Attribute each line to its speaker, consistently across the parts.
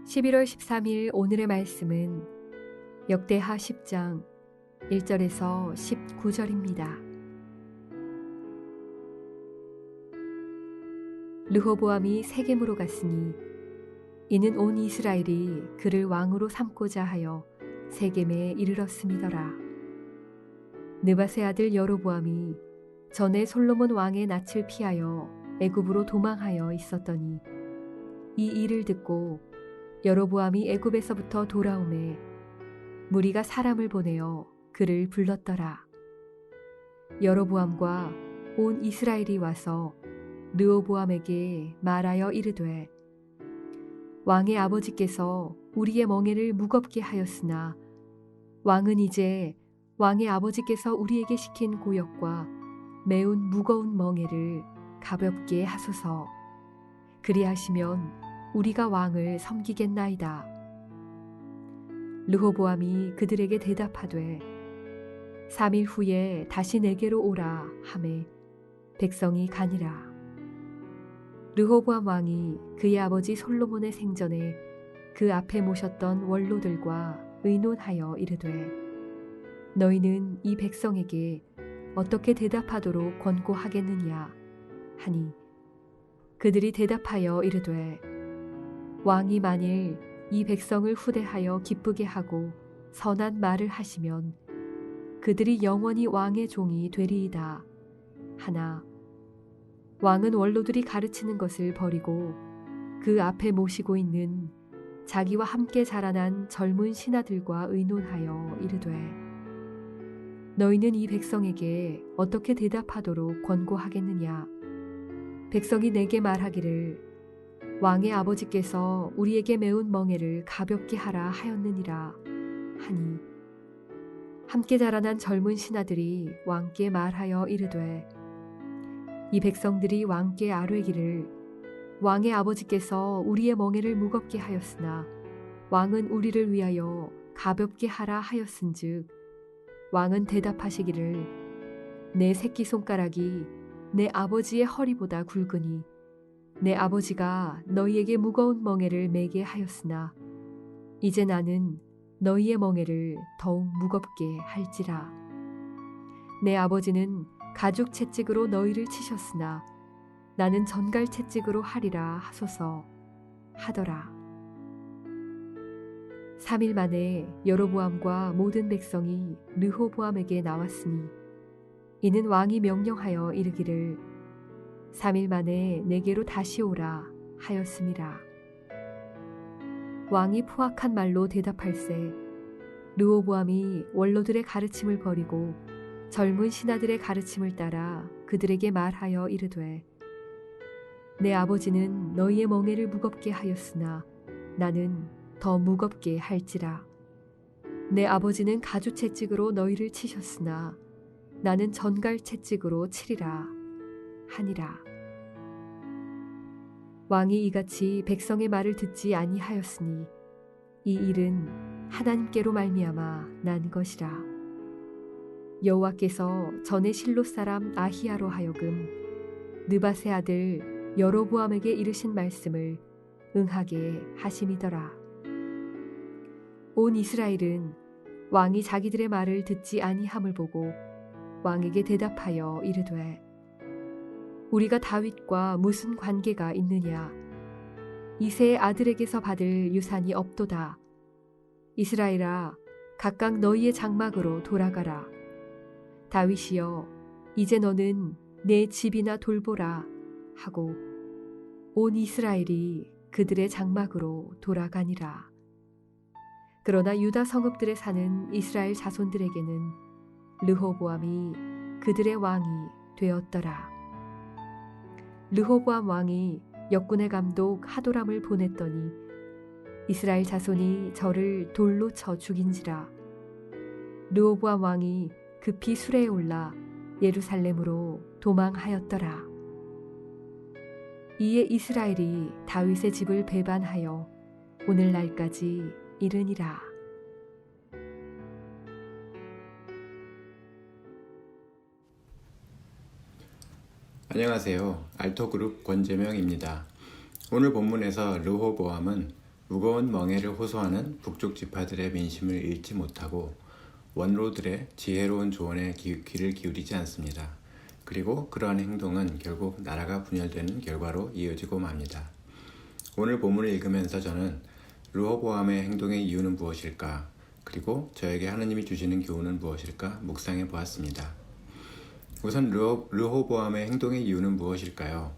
Speaker 1: 11월 13일 오늘의 말씀은 역대하 10장 1절에서 19절입니다. 르호보암이 세겜으로 갔으니 이는 온 이스라엘이 그를 왕으로 삼고자 하여 세겜에 이르렀음이더라. 느밧의 아들 여로보암이 전에 솔로몬 왕의 낯을 피하여 애굽으로 도망하여 있었더니 이 일을 듣고 여로보암이 애굽에서부터 돌아오매 무리가 사람을 보내어 그를 불렀더라. 여로보암과 온 이스라엘이 와서 르호보암에게 말하여 이르되 왕의 아버지께서 우리의 멍에를 무겁게 하였으나 왕은 이제 왕의 아버지께서 우리에게 시킨 고역과 매운 무거운 멍에를 가볍게 하소서. 그리하시면 우리가 왕을 섬기겠나이다. 르호보암이 그들에게 대답하되 3일 후에 다시 내게로 오라 하매 백성이 가니라. 르호보암 왕이 그의 아버지 솔로몬의 생전에 그 앞에 모셨던 원로들과 의논하여 이르되 너희는 이 백성에게 어떻게 대답하도록 권고하겠느냐 하니 그들이 대답하여 이르되 왕이 만일 이 백성을 후대하여 기쁘게 하고 선한 말을 하시면 그들이 영원히 왕의 종이 되리이다 하나 왕은 원로들이 가르치는 것을 버리고 그 앞에 모시고 있는 자기와 함께 자라난 젊은 신하들과 의논하여 이르되 너희는 이 백성에게 어떻게 대답하도록 권고하겠느냐. 백성이 내게 말하기를 왕의 아버지께서 우리에게 매운 멍에를 가볍게 하라 하였느니라 하니 함께 자라난 젊은 신하들이 왕께 말하여 이르되 이 백성들이 왕께 아뢰기를 왕의 아버지께서 우리의 멍에를 무겁게 하였으나 왕은 우리를 위하여 가볍게 하라 하였은즉 왕은 대답하시기를 내 새끼손가락이 내 아버지의 허리보다 굵으니 내 아버지가 너희에게 무거운 멍에를 매게 하였으나 이제 나는 너희의 멍에를 더욱 무겁게 할지라. 내 아버지는 가죽 채찍으로 너희를 치셨으나 나는 전갈 채찍으로 하리라 하소서 하더라. 3일 만에 여로보암과 모든 백성이 르호보암에게 나왔으니 이는 왕이 명령하여 이르기를 3일 만에 내게로 다시 오라 하였음이라. 왕이 포악한 말로 대답할세 르호보암이 원로들의 가르침을 버리고 젊은 신하들의 가르침을 따라 그들에게 말하여 이르되 내 아버지는 너희의 멍에를 무겁게 하였으나 나는 더 무겁게 할지라. 내 아버지는 가죽 채찍으로 너희를 치셨으나 나는 전갈 채찍으로 치리라 하니라. 왕이 이같이 백성의 말을 듣지 아니하였으니 이 일은 하나님께로 말미암아 난 것이라. 여호와께서 전에 실로 사람 아히야로 하여금 느밧의 아들 여로보암에게 이르신 말씀을 응하게 하심이더라. 온 이스라엘은 왕이 자기들의 말을 듣지 아니함을 보고 왕에게 대답하여 이르되 우리가 다윗과 무슨 관계가 있느냐. 이새의 아들에게서 받을 유산이 없도다. 이스라엘아 각각 너희의 장막으로 돌아가라. 다윗이여 이제 너는 내 집이나 돌보라 하고 온 이스라엘이 그들의 장막으로 돌아가니라. 그러나 유다 성읍들에 사는 이스라엘 자손들에게는 르호보암이 그들의 왕이 되었더라. 르호보암 왕이 역군의 감독 하도람을 보냈더니 이스라엘 자손이 저를 돌로 쳐 죽인지라. 르호보암 왕이 급히 수레에 올라 예루살렘으로 도망하였더라. 이에 이스라엘이 다윗의 집을 배반하여 오늘날까지 이르니라.
Speaker 2: 안녕하세요. 알토그룹 권재명입니다. 오늘 본문에서 르호보암은 무거운 멍에를 호소하는 북쪽 지파들의 민심을 읽지 못하고 원로들의 지혜로운 조언에 귀를 기울이지 않습니다. 그리고 그러한 행동은 결국 나라가 분열되는 결과로 이어지고 맙니다. 오늘 본문을 읽으면서 저는 르호보암의 행동의 이유는 무엇일까? 그리고 저에게 하나님이 주시는 교훈은 무엇일까? 묵상해 보았습니다. 우선 르호보암의 행동의 이유는 무엇일까요?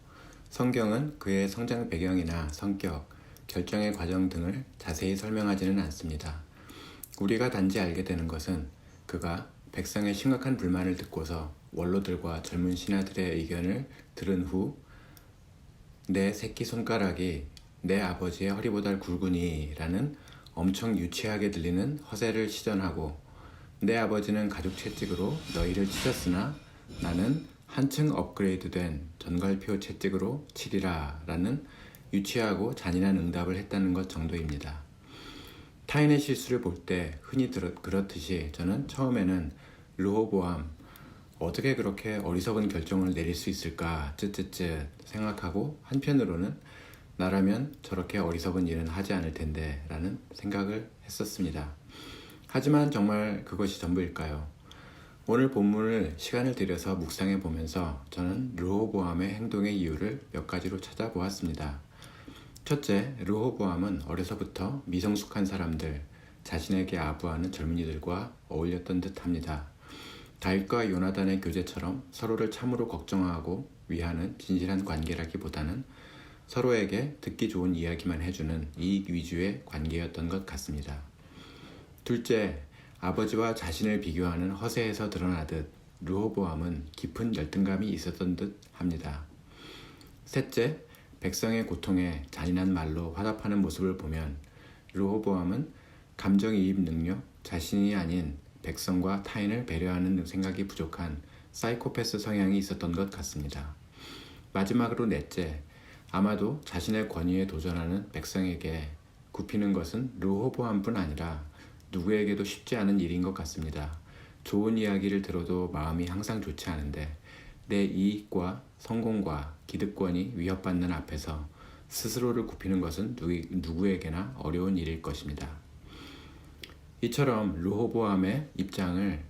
Speaker 2: 성경은 그의 성장 배경이나 성격, 결정의 과정 등을 자세히 설명하지는 않습니다. 우리가 단지 알게 되는 것은 그가 백성의 심각한 불만을 듣고서 원로들과 젊은 신하들의 의견을 들은 후 내 새끼손가락이 내 아버지의 허리보다 굵으니 라는 엄청 유치하게 들리는 허세를 시전하고 내 아버지는 가죽 채찍으로 너희를 치셨으나 나는 한층 업그레이드된 전갈표 채찍으로 치리라 라는 유치하고 잔인한 응답을 했다는 것 정도입니다. 타인의 실수를 볼 때 흔히 그렇듯이 저는 처음에는 르호보암 어떻게 그렇게 어리석은 결정을 내릴 수 있을까 쯧쯧쯧 생각하고 한편으로는 나라면 저렇게 어리석은 일은 하지 않을 텐데 라는 생각을 했었습니다. 하지만 정말 그것이 전부일까요? 오늘 본문을 시간을 들여서 묵상해 보면서 저는 르호보암의 행동의 이유를 몇 가지로 찾아보았습니다. 첫째, 르호보암은 어려서부터 미성숙한 사람들, 자신에게 아부하는 젊은이들과 어울렸던 듯 합니다. 다윗과 요나단의 교제처럼 서로를 참으로 걱정하고 위하는 진실한 관계라기보다는 서로에게 듣기 좋은 이야기만 해주는 이익 위주의 관계였던 것 같습니다. 둘째, 아버지와 자신을 비교하는 허세에서 드러나듯 르호보암은 깊은 열등감이 있었던 듯 합니다. 셋째, 백성의 고통에 잔인한 말로 화답하는 모습을 보면 르호보암은 감정이입 능력, 자신이 아닌 백성과 타인을 배려하는 생각이 부족한 사이코패스 성향이 있었던 것 같습니다. 마지막으로 넷째, 아마도 자신의 권위에 도전하는 백성에게 굽히는 것은 르호보암뿐 아니라 누구에게도 쉽지 않은 일인 것 같습니다. 좋은 이야기를 들어도 마음이 항상 좋지 않은데 내 이익과 성공과 기득권이 위협받는 앞에서 스스로를 굽히는 것은 누구에게나 어려운 일일 것입니다. 이처럼 르호보암의 입장을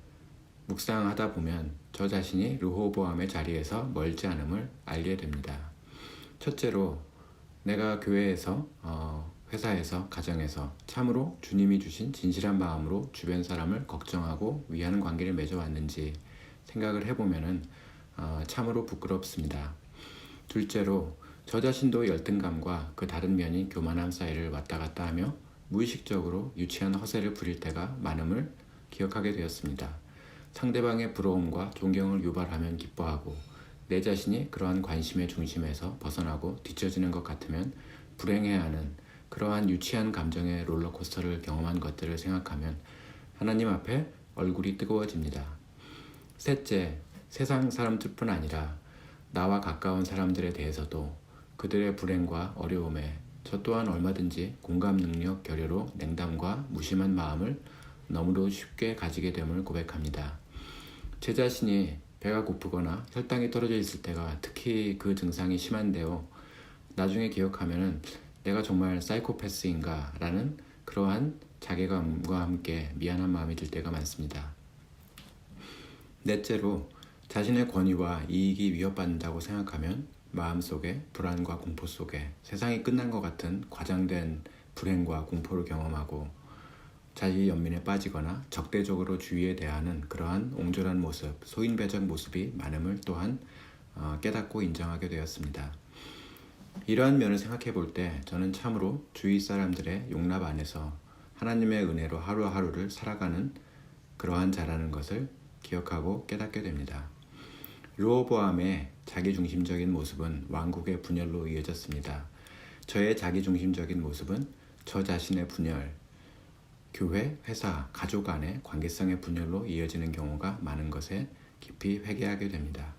Speaker 2: 묵상하다 보면 저 자신이 르호보암의 자리에서 멀지 않음을 알게 됩니다. 첫째로 내가 교회에서, 회사에서, 가정에서 참으로 주님이 주신 진실한 마음으로 주변 사람을 걱정하고 위하는 관계를 맺어왔는지 생각을 해보면 참으로 부끄럽습니다. 둘째로 저 자신도 열등감과 그 다른 면인 교만함 사이를 왔다 갔다 하며 무의식적으로 유치한 허세를 부릴 때가 많음을 기억하게 되었습니다. 상대방의 부러움과 존경을 유발하면 기뻐하고 내 자신이 그러한 관심의 중심에서 벗어나고 뒤처지는 것 같으면 불행해하는 그러한 유치한 감정의 롤러코스터를 경험한 것들을 생각하면 하나님 앞에 얼굴이 뜨거워집니다. 셋째, 세상 사람들뿐 아니라 나와 가까운 사람들에 대해서도 그들의 불행과 어려움에 저 또한 얼마든지 공감 능력 결여로 냉담과 무심한 마음을 너무도 쉽게 가지게 됨을 고백합니다. 제 자신이 배가 고프거나 혈당이 떨어져 있을 때가 특히 그 증상이 심한데요. 나중에 기억하면 내가 정말 사이코패스인가 라는 그러한 자괴감과 함께 미안한 마음이 들 때가 많습니다. 넷째로 자신의 권위와 이익이 위협받는다고 생각하면 마음속에 불안과 공포 속에 세상이 끝난 것 같은 과장된 불행과 공포를 경험하고 자기 연민에 빠지거나 적대적으로 주위에 대하는 그러한 옹졸한 모습, 소인배적 모습이 많음을 또한 깨닫고 인정하게 되었습니다. 이러한 면을 생각해 볼 때 저는 참으로 주위 사람들의 용납 안에서 하나님의 은혜로 하루하루를 살아가는 그러한 자라는 것을 기억하고 깨닫게 됩니다. 르호보암의 자기중심적인 모습은 왕국의 분열로 이어졌습니다. 저의 자기중심적인 모습은 저 자신의 분열, 교회, 회사, 가족 안의 관계성의 분열로 이어지는 경우가 많은 것에 깊이 회개하게 됩니다.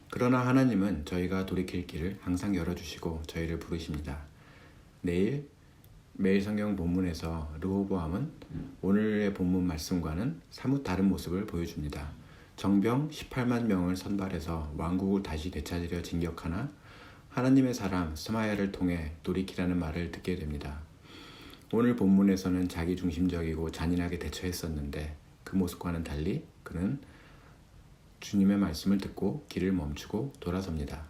Speaker 2: 그러나 하나님은 저희가 돌이킬 길을 항상 열어주시고 저희를 부르십니다. 매일 성경 본문에서 르호보암은 오늘의 본문 말씀과는 사뭇 다른 모습을 보여줍니다. 정병 18만 명을 선발해서 왕국을 다시 되찾으려 진격하나 하나님의 사람 스마야를 통해 돌이키라는 말을 듣게 됩니다. 오늘 본문에서는 자기중심적이고 잔인하게 대처했었는데 그 모습과는 달리 그는 주님의 말씀을 듣고 길을 멈추고 돌아섭니다.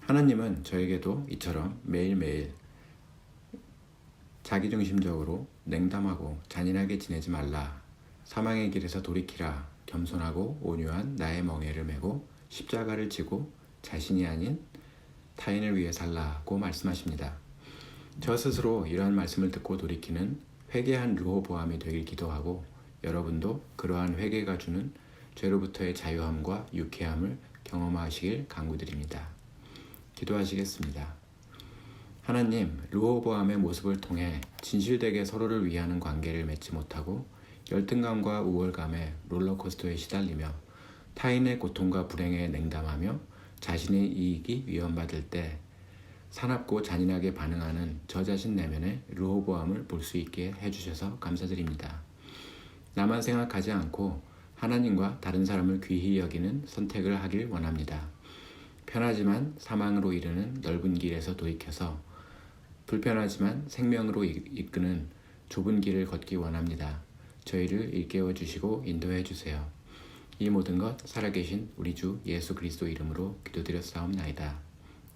Speaker 2: 하나님은 저에게도 이처럼 매일매일 자기중심적으로 냉담하고 잔인하게 지내지 말라, 사망의 길에서 돌이키라, 겸손하고 온유한 나의 멍에를 메고 십자가를 지고 자신이 아닌 타인을 위해 살라고 말씀하십니다. 저 스스로 이러한 말씀을 듣고 돌이키는 회개한 르호보암이 되길 기도하고 여러분도 그러한 회개가 주는 죄로부터의 자유함과 유쾌함을 경험하시길 간구드립니다. 기도하시겠습니다. 하나님, 르호보암의 모습을 통해 진실되게 서로를 위하는 관계를 맺지 못하고 열등감과 우월감에 롤러코스터에 시달리며 타인의 고통과 불행에 냉담하며 자신의 이익이 위협받을 때 사납고 잔인하게 반응하는 저 자신 내면의 르호보암을 볼 수 있게 해주셔서 감사드립니다. 나만 생각하지 않고 하나님과 다른 사람을 귀히 여기는 선택을 하길 원합니다. 편하지만 사망으로 이르는 넓은 길에서 돌이켜서 불편하지만 생명으로 이끄는 좁은 길을 걷기 원합니다. 저희를 일깨워 주시고 인도해 주세요. 이 모든 것 살아계신 우리 주 예수 그리스도 이름으로 기도드렸사옵나이다.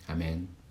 Speaker 2: 아멘.